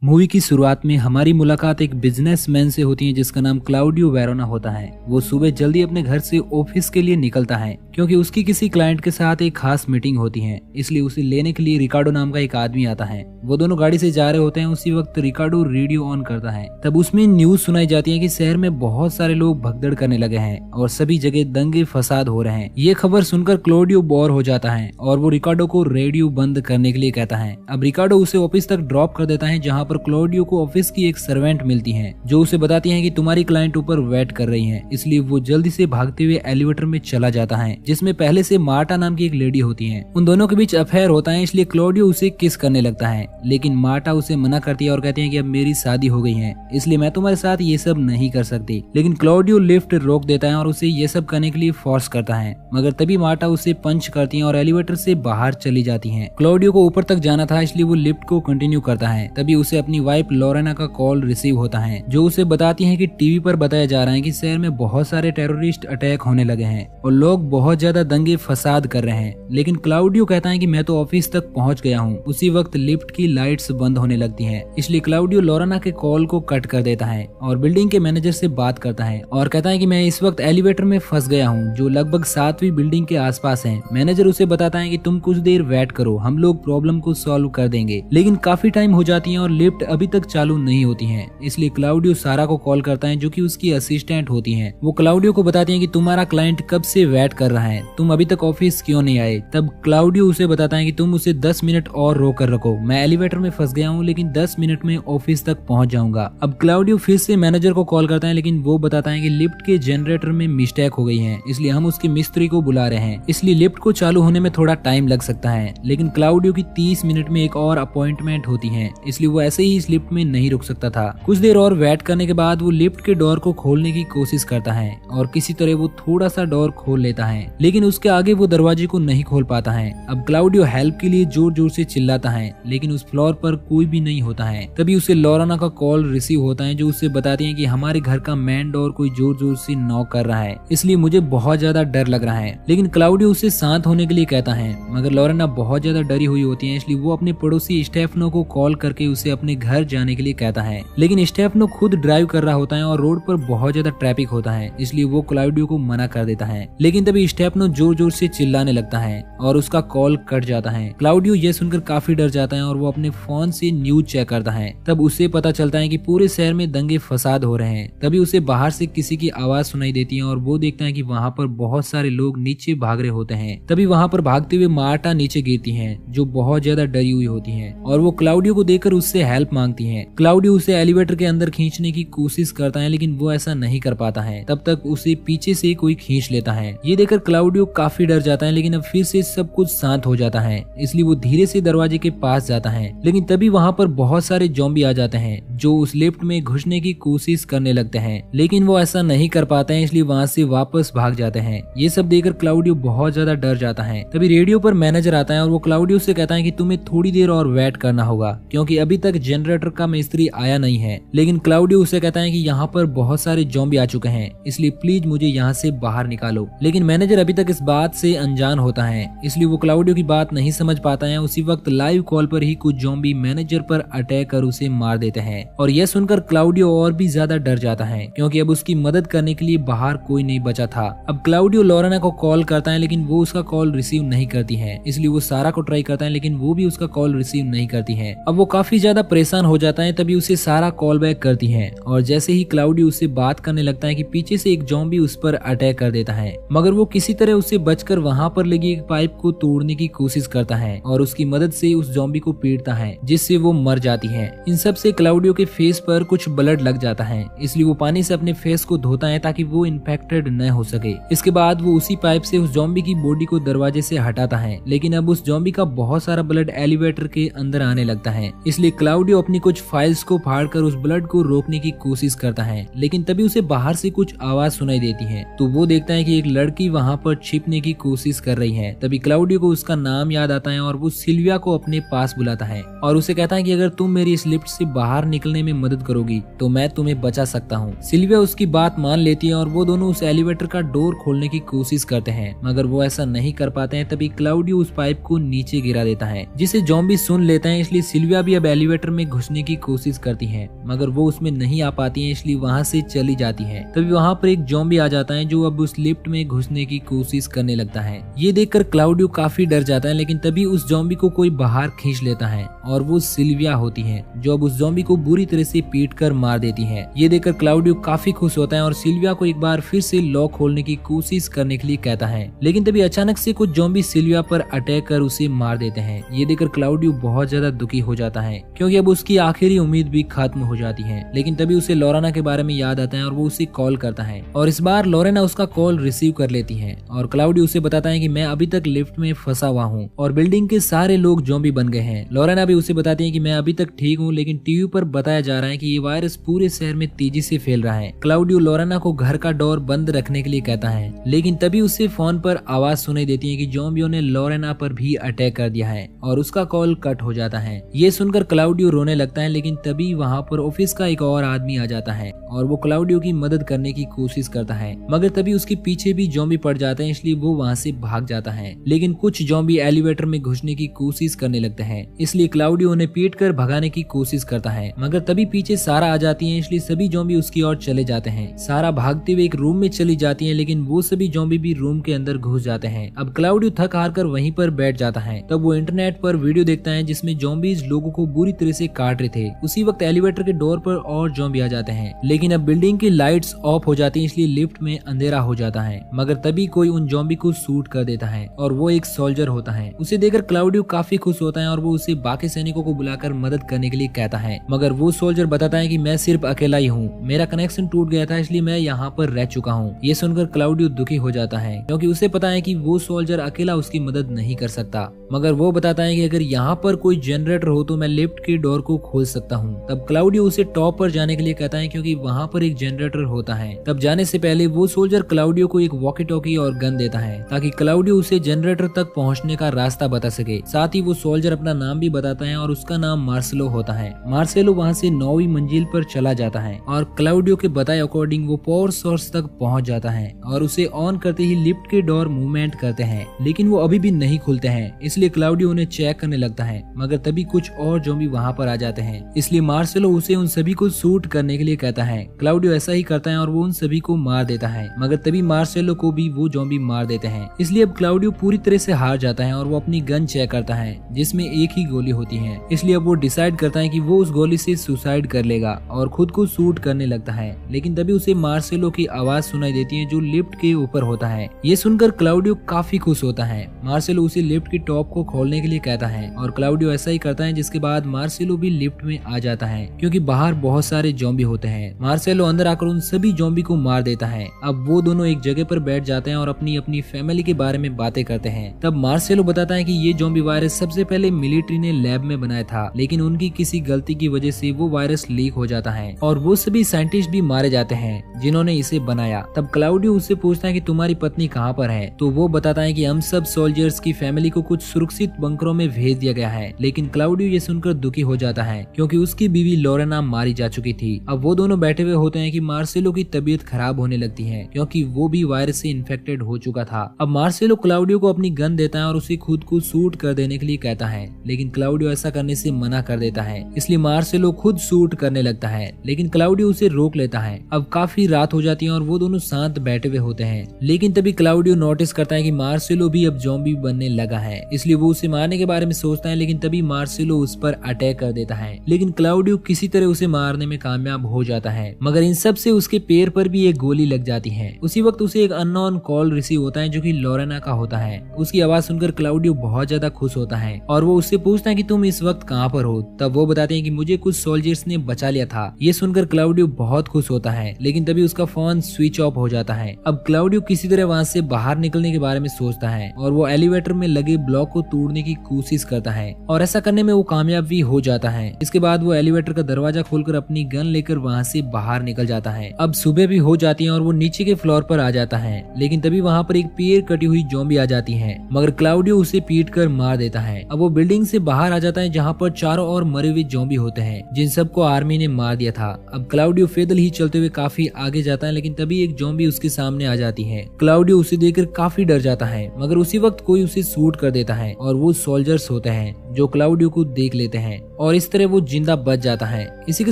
Movie की शुरुआत में हमारी मुलाकात एक बिजनेसमैन से होती है जिसका नाम क्लाउडियो वेरोना होता है। वो सुबह जल्दी अपने घर से ऑफिस के लिए निकलता है क्योंकि उसकी किसी क्लाइंट के साथ एक खास मीटिंग होती है, इसलिए उसे लेने के लिए रिकार्डो नाम का एक आदमी आता है। वो दोनों गाड़ी से जा रहे होते हैं। उसी वक्त रिकार्डो रेडियो ऑन करता है। तब उसमें न्यूज सुनाई जाती है कि शहर में बहुत सारे लोग भगदड़ करने लगे हैं और सभी जगह दंगे फसाद हो रहे हैं। ये खबर सुनकर क्लाउडियो बोर हो जाता है और वो रिकार्डो को रेडियो बंद करने के लिए कहता है। अब रिकार्डो उसे ऑफिस तक ड्रॉप कर देता है जहाँ पर क्लाउडियो को ऑफिस की एक सर्वेंट मिलती है जो उसे बताती है कि तुम्हारी क्लाइंट ऊपर वेट कर रही है। इसलिए वो जल्दी से भागते हुए एलिवेटर में चला जाता है जिसमें पहले से मार्टा नाम की एक लेडी होती है। उन दोनों के बीच अफेयर होता है, इसलिए क्लाउडियो उसे किस करने लगता है, लेकिन मार्टा उसे मना करती है और कहती है कि अब मेरी शादी हो गई है इसलिए मैं तुम्हारे साथ ये सब नहीं कर सकती। लेकिन क्लाउडियो लिफ्ट रोक देता है और उसे ये सब करने के लिए फोर्स करता है, मगर तभी मार्टा उसे पंच करती है और एलिवेटर से बाहर चली जाती है। क्लाउडियो को ऊपर तक जाना था इसलिए वो लिफ्ट को कंटिन्यू करता है। तभी उसे अपनी वाइफ लोरेना का कॉल रिसीव होता है जो उसे बताती है कि टीवी पर बताया जा रहा है कि शहर में बहुत सारे टेररिस्ट अटैक होने लगे हैं और लोग बहुत ज्यादा दंगे फसाद कर रहे हैं। लेकिन क्लाउडियो कहता है कि मैं तो ऑफिस तक पहुंच गया हूं। उसी वक्त लिफ्ट की लाइट्स बंद होने लगती हैं, इसलिए क्लाउडियो लोरेना के कॉल को कट कर देता है और बिल्डिंग के मैनेजर से बात करता है और कहता है कि मैं इस वक्त एलिवेटर में फंस गया हूं जो लगभग 7वीं बिल्डिंग के आसपास है। मैनेजर उसे बताता है कि तुम कुछ देर वेट करो, हम लोग प्रॉब्लम को सॉल्व कर देंगे। लेकिन काफी टाइम हो जाती है और लिफ्ट अभी तक चालू नहीं होती है, इसलिए क्लाउडियो सारा को कॉल करता है जो कि उसकी असिस्टेंट होती है। वो क्लाउडियो को बताती है कि तुम्हारा क्लाइंट कब से वेट कर रहा है, तुम अभी तक ऑफिस क्यों नहीं आए। तब क्लाउडियो उसे बताता है कि तुम उसे 10 मिनट और रोक कर रखो, मैं एलिवेटर में फंस गया हूँ लेकिन 10 मिनट में ऑफिस तक पहुंच जाऊंगा। अब क्लाउडियो फिर से मैनेजर को कॉल करता है लेकिन वो बताता है कि लिफ्ट के जनरेटर में मिस्टेक हो गई है, इसलिए हम उसके मिस्त्री को बुला रहे हैं, इसलिए लिफ्ट को चालू होने में थोड़ा टाइम लग सकता है। लेकिन क्लाउडियो की 30 मिनट में एक और अपॉइंटमेंट होती है, इसलिए वो ऐसे ही इस लिफ्ट में नहीं रुक सकता था। कुछ देर और वेट करने के बाद वो लिफ्ट के डोर को खोलने की कोशिश करता है और किसी तरह वो थोड़ा सा डोर खोल लेता है, लेकिन उसके आगे वो दरवाजे को नहीं खोल पाता है। अब क्लाउडियो हेल्प के लिए जोर जोर से चिल्लाता है लेकिन उस फ्लोर पर कोई भी नहीं होता है। तभी उसे लोरेना का कॉल रिसीव होता है जो उससे बताती है कि हमारे घर का मेन डोर कोई जोर जोर से नॉक कर रहा है, इसलिए मुझे बहुत ज्यादा डर लग रहा है। लेकिन क्लाउडियो उसे शांत होने के लिए कहता है, मगर लोरेना बहुत ज्यादा डरी हुई होती है, इसलिए वो अपने पड़ोसी स्टेफनो को कॉल करके उसे अपने घर जाने के लिए कहता है। लेकिन स्टेफनो खुद ड्राइव कर रहा होता है और रोड पर बहुत ज्यादा ट्रैफिक होता है, इसलिए वो क्लाउडियो को मना कर देता है। लेकिन तभी स्टेफनो जोर जोर से चिल्लाने लगता है और उसका कॉल कट जाता है। क्लाउडियो ये सुनकर काफी डर जाता है और वो अपने फोन से न्यूज चेक करता है। तब उसे पता चलता है कि पूरे शहर में दंगे फसाद हो रहे हैं। तभी उसे बाहर से किसी की आवाज सुनाई देती है और वो देखता है कि वहाँ पर बहुत सारे लोग नीचे भाग रहे होते हैं। तभी वहाँ पर भागते हुए मार्टा नीचे गिरती है जो बहुत ज्यादा डरी हुई होती है और वो क्लाउडियो को देखकर उससे हेल्प मांगती है। क्लाउडियो उसे एलिवेटर के अंदर खींचने की कोशिश करता है लेकिन वो ऐसा नहीं कर पाता है। तब तक उसे पीछे से कोई खींच लेता है। ये देखकर क्लाउडियो काफी डर जाता है लेकिन अब फिर से सब कुछ शांत हो जाता है, इसलिए वो धीरे से दरवाजे के पास जाता है। लेकिन तभी वहाँ पर बहुत सारे ज़ॉम्बी आ जाते हैं जो उस लिफ्ट में घुसने की कोशिश करने लगते हैं, लेकिन वो ऐसा नहीं कर पाते हैं, इसलिए वहाँ से वापस भाग जाते हैं। ये सब देखकर क्लाउडियो बहुत ज्यादा डर जाता है। तभी रेडियो पर मैनेजर आता है और वो क्लाउडियो से कहता है कि तुम्हें थोड़ी देर और वेट करना होगा क्योंकि अभी तक जनरेटर का मिस्त्री आया नहीं है। लेकिन क्लाउडियो उसे कहता है कि यहाँ पर बहुत सारे ज़ॉम्बी आ चुके हैं, इसलिए प्लीज मुझे यहाँ से बाहर निकालो। लेकिन मैनेजर अभी तक इस बात से अनजान होता है, इसलिए वो क्लाउडियो की बात नहीं समझ पाता है। उसी वक्त लाइव कॉल पर ही कुछ ज़ॉम्बी मैनेजर पर अटैक कर उसे मार देते हैं और यह सुनकर क्लाउडियो और भी ज्यादा डर जाता है क्योंकि अब उसकी मदद करने के लिए बाहर कोई नहीं बचा था। अब क्लाउडियो लोरेना को कॉल करता है लेकिन वो उसका कॉल रिसीव नहीं करती है, इसलिए वो सारा को ट्राई करता है लेकिन वो भी उसका कॉल रिसीव नहीं करती है। अब वो काफी ज्यादा परेशान हो जाता है। तभी उसे सारा कॉल बैक करती है और जैसे ही क्लाउडियो उससे बात करने लगता है कि पीछे से एक ज़ॉम्बी उस पर अटैक कर देता है, मगर वो किसी तरह उससे बचकर वहाँ पर लगी एक पाइप को तोड़ने की कोशिश करता है और उसकी मदद से उस ज़ॉम्बी को पीटता है जिससे वो मर जाती है। इन सब से क्लाउडियो के फेस पर कुछ ब्लड लग जाता है, इसलिए वो पानी से अपने फेस को धोता है ताकि वो इन्फेक्टेड न हो सके। इसके बाद वो उसी पाइप से उस ज़ॉम्बी की बॉडी को दरवाजे से हटाता है, लेकिन अब उस ज़ॉम्बी का बहुत सारा ब्लड एलिवेटर के अंदर आने लगता है, इसलिए क्लाउडियो अपनी कुछ फाइल्स को फाड़कर उस ब्लड को रोकने की कोशिश करता है। लेकिन तभी उसे बाहर से कुछ आवाज सुनाई देती है तो वो देखता है कि एक लड़की वहाँ पर छिपने की कोशिश कर रही है। तभी क्लाउडियो को उसका नाम याद आता है और वो सिल्विया को अपने पास बुलाता है और उसे कहता है कि अगर तुम मेरी इस लिफ्ट से बाहर निकलने में मदद करोगी तो मैं तुम्हें बचा सकता हूँ। सिल्विया उसकी बात मान लेती है और वो दोनों उस एलिवेटर का डोर खोलने की कोशिश करते हैं, मगर वो ऐसा नहीं कर पाते हैं। तभी क्लाउडियो उस पाइप को नीचे गिरा देता है जिसे ज़ॉम्बी सुन लेता है, इसलिए सिल्विया भी अब एलिवेटर में घुसने की कोशिश करती है, मगर वो उसमें नहीं आ पाती है, इसलिए वहाँ से चली जाती है। तभी वहाँ पर एक ज़ॉम्बी आ जाता है जो अब उस लिफ्ट में घुसने की कोशिश करने लगता है। ये देखकर क्लाउडियो काफी डर जाता है, लेकिन तभी उस ज़ॉम्बी को कोई बाहर खींच लेता है और वो सिल्विया होती है जो अब उस ज़ॉम्बी को बुरी तरह से पीट कर मार देती है। ये देखकर क्लाउडियो काफी खुश होता है और सिल्विया को एक बार फिर से लॉक खोलने की कोशिश करने के लिए कहता है, लेकिन तभी अचानक से कुछ ज़ॉम्बी सिल्विया पर अटैक कर उसे मार देते हैं। ये देखकर क्लाउडियो बहुत ज्यादा दुखी हो जाता है क्योंकि अब उसकी आखिरी उम्मीद भी खत्म हो जाती है। लेकिन तभी उसे लोरेना के बारे में याद आता है और वो उसे कॉल करता है और इस बार लोरेना उसका कॉल रिसीव कर लेती है और क्लाउडियो उसे बताता है कि मैं अभी तक लिफ्ट में फंसा हुआ हूँ और बिल्डिंग के सारे लोग ज़ॉम्बी बन गए हैं। लोरेना भी उसे बताती है कि मैं अभी तक ठीक हूँ, लेकिन टीवी पर बताया जा रहा है कि ये वायरस पूरे शहर में तेजी से फैल रहा है। क्लाउडियो लोरेना को घर का डोर बंद रखने के लिए कहता है, लेकिन तभी उसे फोन पर आवाज सुनाई देती है कि ज़ॉम्बियों ने लोरेना पर भी अटैक कर दिया है और उसका कॉल कट हो जाता है। ये सुनकर क्लाउडियो रोने लगता है, लेकिन तभी वहाँ पर ऑफिस का एक और आदमी आ जाता है और वो क्लाउडियो की मदद करने की कोशिश करता है, मगर तभी उसके पीछे भी ज़ॉम्बी पड़ जाते हैं, इसलिए वो वहाँ से भाग जाता है। लेकिन कुछ ज़ॉम्बी एलिवेटर में घुसने की कोशिश करने लगते हैं, इसलिए क्लाउडियो उन्हें पीट कर भगाने की कोशिश करता है, मगर तभी पीछे सारा आ जाती है, इसलिए सभी ज़ॉम्बी उसकी ओर चले जाते हैं। सारा भागते हुए एक रूम में चली जाती है, लेकिन वो सभी ज़ॉम्बी भी रूम के अंदर घुस जाते हैं। अब क्लाउडियो थक हार कर वहीं पर बैठ जाता है। तब वो इंटरनेट पर वीडियो देखता है जिसमें ज़ॉम्बीज लोगों को बुरी तरह से काट रहे थे। उसी वक्त एलिवेटर के डोर पर और ज़ॉम्बी आ जाते हैं, लेकिन अब बिल्डिंग की लाइट्स ऑफ हो जाती है, इसलिए लिफ्ट में अंधेरा हो जाता है। मगर तभी कोई उन ज़ॉम्बी को शूट कर देता है और वो एक सोल्जर होता है। उसे देखकर क्लाउडियो काफी खुश होता है और वो उसे बाकी सैनिकों को बुलाकर मदद करने के लिए कहता है, मगर वो सोल्जर बताता है कि मैं सिर्फ अकेला ही हूँ, मेरा कनेक्शन टूट गया था, इसलिए मैं यहाँ पर रह चुका हूँ। ये सुनकर क्लाउडियो दुखी हो जाता है क्योंकि उसे पता है कि वो सोल्जर अकेला उसकी मदद नहीं कर सकता, मगर वो बताता है कि अगर यहाँ पर कोई जनरेटर हो तो मैं लिफ्ट की डोर को खोल सकता हूँ। तब क्लाउडियो उसे टॉप पर जाने के लिए कहता है क्योंकि वहाँ पर एक जनरेटर होता है। तब जाने से पहले वो सोल्जर क्लाउडियो को एक वॉकी टॉकी और गन देता है ताकि क्लाउडियो उसे जनरेटर तक पहुँचने का रास्ता बता सके। साथ ही वो सोल्जर अपना नाम भी बताता है और उसका नाम मार्सेलो होता है। मार्सेलो वहाँ से 9वीं मंजिल पर चला जाता है और क्लाउडियो के बताए अकॉर्डिंग वो पावर सोर्स तक पहुँच जाता है और उसे ऑन करते ही लिफ्ट के डोर मूवमेंट करते हैं, लेकिन वो अभी भी नहीं खुलते हैं, इसलिए क्लाउडियो उन्हें चेक करने लगता है। मगर तभी कुछ और ज़ॉम्बी वहाँ पर आ जाते हैं, इसलिए मार्सेलो उसे उन सभी को शूट करने के लिए कहता है। क्लाउडियो ऐसा ही करता है और वो उन सभी को मार देता है, मगर तभी मार्सेलो को भी वो ज़ॉम्बी मार देते हैं। इसलिए अब क्लाउडियो पूरी तरह से हार जाता है और वो अपनी गन चेक करता है जिसमें एक ही गोली होती है, इसलिए अब वो डिसाइड करता है कि वो उस गोली से सुसाइड कर लेगा और खुद को शूट करने लगता है। लेकिन तभी उसे मार्सेलो की आवाज सुनाई देती है जो लिफ्ट के ऊपर होता है। ये सुनकर क्लाउडियो काफी खुश होता है। मार्सेलो उसे लिफ्ट की टॉप को खोलने के लिए कहता है और क्लाउडियो ऐसा ही करता है, जिसके बाद मार्सेलो भी लिफ्ट में आ जाता है क्योंकि बाहर बहुत सारे ज़ॉम्बी होते हैं। मार्सेलो अंदर आकर उन सभी ज़ॉम्बी को मार देता है। अब वो दोनों एक जगह पर बैठ जाते हैं और अपनी अपनी फैमिली के बारे में बातें करते हैं। तब मार्सेलो बताता है कि ये ज़ॉम्बी वायरस सबसे पहले मिलिट्री ने लैब में बनाया था, लेकिन उनकी किसी गलती की वजह से वो वायरस लीक हो जाता है और वो सभी साइंटिस्ट भी मारे जाते हैं जिन्होंने इसे बनाया। तब क्लाउडियो उससे पूछता है कि तुम्हारी पत्नी कहाँ पर है, तो वो बताता है कि हम सब सोल्जर्स की फैमिली को कुछ सुरक्षित बंकरों में भेज दिया गया है। लेकिन क्लाउडियो ये सुनकर दुखी हो जाता है क्योंकि उसकी बीवी लोरेना मारी जा चुकी थी। अब वो दोनों बैठे हुए होते हैं कि मार्सेलो की तबीयत खराब होने लगती है क्योंकि वो भी वायरस से इन्फेक्टेड हो चुका था। अब मार्सेलो क्लाउडियो को अपनी गन देता है और उसे खुद को शूट कर देने के लिए कहता है, लेकिन क्लाउडियो ऐसा करने से मना कर देता है, इसलिए मार्सेलो खुद शूट करने लगता है, लेकिन क्लाउडियो उसे रोक लेता है। अब काफी रात हो जाती है और वो दोनों शांत बैठे हुए होते हैं, लेकिन तभी क्लाउडियो नोटिस करता है कि मार्सेलो भी अब ज़ॉम्बी बनने लगा है, इसलिए वो उसे मारने के बारे में सोचता है, लेकिन तभी मार्सेलो उस पर अटैक कर देता है। लेकिन क्लाउडियो किसी तरह उसे मारने में कामयाब हो जाता है, मगर इन सब से उसके पैर पर भी एक गोली लग जाती है। उसी वक्त उसे एक अननोन कॉल रिसीव होता है जो कि लोरेना का होता है। उसकी आवाज सुनकर क्लाउडियो बहुत ज्यादा खुश होता है और वो उससे पूछता है कि तुम इस वक्त कहाँ पर हो। तब वो बताते हैं कि मुझे कुछ सोल्जर्स ने बचा लिया था। ये सुनकर क्लाउडियो बहुत खुश होता है, लेकिन तभी उसका फोन स्विच ऑफ हो जाता है। अब क्लाउडियो किसी तरह वहाँ से बाहर निकलने के बारे में सोचता है और वो एलिवेटर में लगे ब्लॉक को तोड़ने की कोशिश करता है और ऐसा करने में वो कामयाब भी हो जाता है। इसके बाद वो एलिवेटर का दरवाजा खोलकर अपनी गन लेकर वहाँ से बाहर निकल जाता है। अब सुबह भी हो जाती है और वो नीचे के फ्लोर पर आ जाता है, लेकिन तभी वहाँ पर एक पैर कटी हुई ज़ॉम्बी आ जाती है, मगर क्लाउडियो उसे पीट कर मार देता है। अब वो बिल्डिंग से बाहर आ जाता है जहाँ पर चारों ओर मरे हुए ज़ॉम्बी होते हैं जिन सबको आर्मी ने मार दिया था। अब क्लाउडियो पैदल ही चलते हुए काफी आगे जाता है, लेकिन तभी एक ज़ॉम्बी उसके सामने आ जाती है। क्लाउडियो उसे देखकर काफी डर जाता है, मगर उसी वक्त कोई उसे शूट कर देता है और वो सोल्जर्स होते हैं जो क्लाउडियो को देख लेते हैं और इस तरह वो जिंदा बच जाता है। इसी के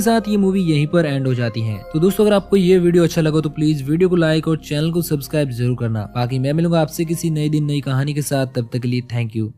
साथ ये मूवी यहीं पर एंड हो जाती है। तो दोस्तों अगर आपको ये वीडियो अच्छा लगा तो प्लीज वीडियो को लाइक और चैनल को सब्सक्राइब जरूर करना। बाकी मैं मिलूंगा आपसे किसी नए दिन नई कहानी के साथ, तब तक के लिए थैंक यू।